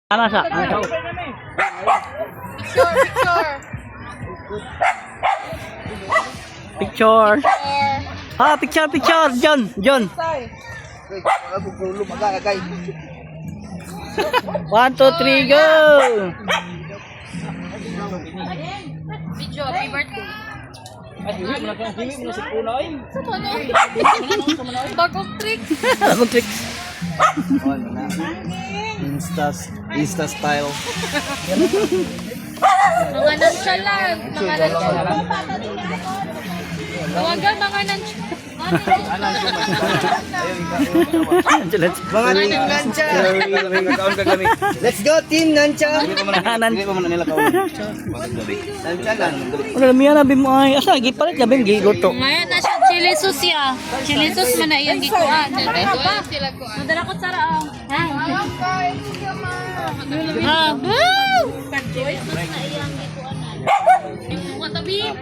Ano sa? Picture. Ah, picture. John. 1, 2, 3, go. Video, happy birthday. Bagong trick. Bagong trick. Insta style. Mga nonchalant. Mga nonchalant. Tawagan mga nonchalant. Mga team Nancha. Let's go team Nancha. Nancha lang. Wala miya na bimo ay asa gipalit na bim giluto. Ngayon na siya chili sauce ya. Chili sauce man na iyang gikuan. Madala ko tsara ang. Ha. Chili sauce na iyang gikuan. Yung katabi.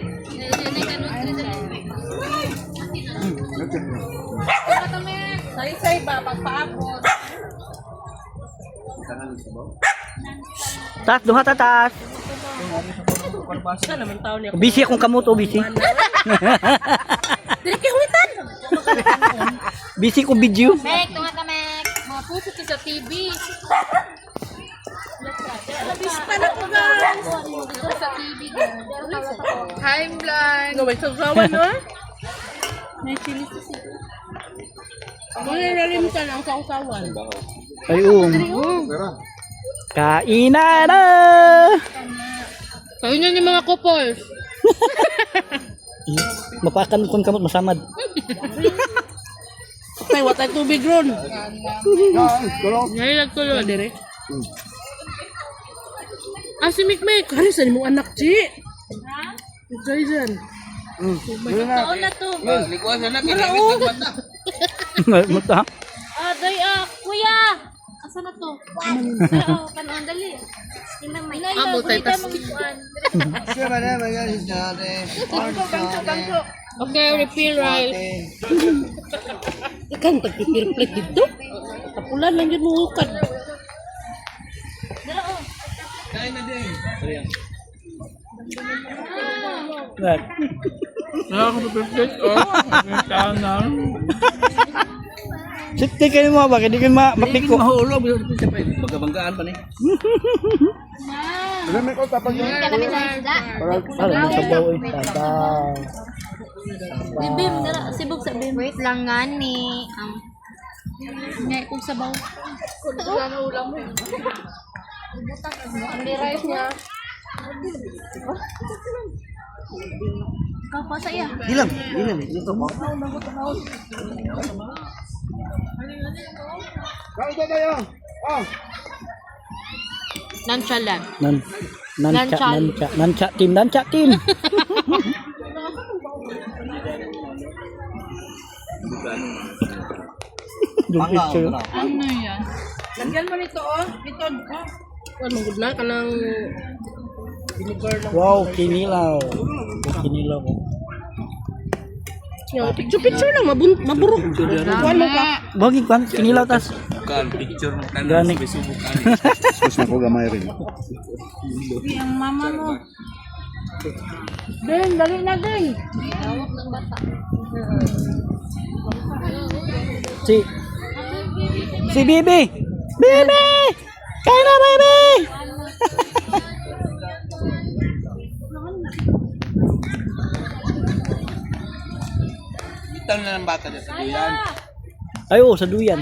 Say ba pagpaabot. Tas duha tatas. Busy akong kamuto, busy. Dili kay hulitan. Busy ko video. Mek, tunga ka mek. Mga puso ki sa TV. Labis pa na ko guys. Dito sa TV. Hi vlog. Gawin sa sawan no? May chili sauce. Lalim ka ng sausawan. Ayun. Kainan na. Kainan yung mga couples. Mapakan kon kamot masamad. May watay tubig ron. Ngayon nagtuloy. Dire. Ah, si Mikmek. Kari sa mong anak, Chi. Ha? Ito dyan. Taon na to. Likuan sana kinamit ng bata. Muta. Ah, day kuya. Asa na to? Kanon dali. Amo tay tas. Siya ba na magaling sa atin. Okay, refill rice. Ikan pagpipil plate dito. Kapulan lang yun mo ukad. Kain na din. Siti kayo mo ba? Hindi kayo mapiko. Mahulog. Magkabanggaan pa ni. Alam ko tapag yun. Kalamin sa isda. Alam mo sa bawo eh. Tata. Bibim, dara sibog sa bim. Wait lang nga ni. Ngay kung sabaw. Kung na ulam mo. Ang rice niya. Kapag sa iya. Dilam. Dito mo. Kaya tayo. Oh. Nonchalant. Nanca team. Yung picture. Ano yan? Lagyan mo nito, oh. Ito, oh. Ano, good na ka ng vinegar lang. Wow, kinilaw. Kinilaw. Picture lang, maburok. Kuhan mo ka. Bagi kan kinilaw tas. Bukan picture mo kan. Gani. Terus ako gamay rin. Ang mama mo. Den, dali na, Den. Tawag ng bata. Si Bibi. Bibi! Kaya na, Bibi! Bitaw na ng bata dyan sa duyan. Ay, oo, sa duyan.